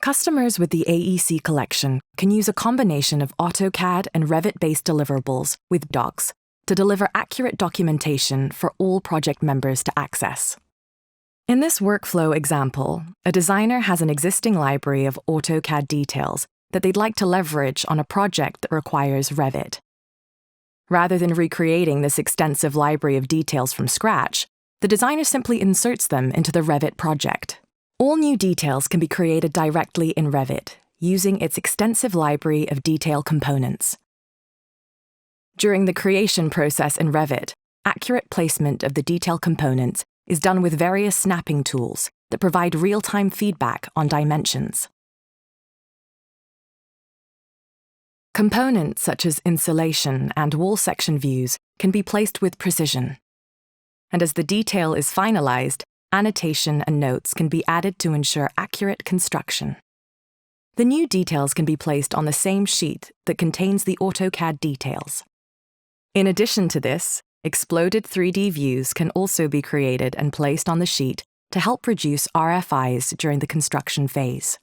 Customers with the AEC collection can use a combination of AutoCAD and Revit-based deliverables with docs to deliver accurate documentation for all project members to access. In this workflow example, a designer has an existing library of AutoCAD details that they'd like to leverage on a project that requires Revit. Rather than recreating this extensive library of details from scratch, the designer simply inserts them into the Revit project. All new details can be created directly in Revit, using its extensive library of detail components. During the creation process in Revit, accurate placement of the detail components is done with various snapping tools that provide real-time feedback on dimensions. Components such as insulation and wall section views can be placed with precision. And as the detail is finalized, annotation and notes can be added to ensure accurate construction. The new details can be placed on the same sheet that contains the AutoCAD details. In addition to this, exploded 3D views can also be created and placed on the sheet to help reduce RFIs during the construction phase.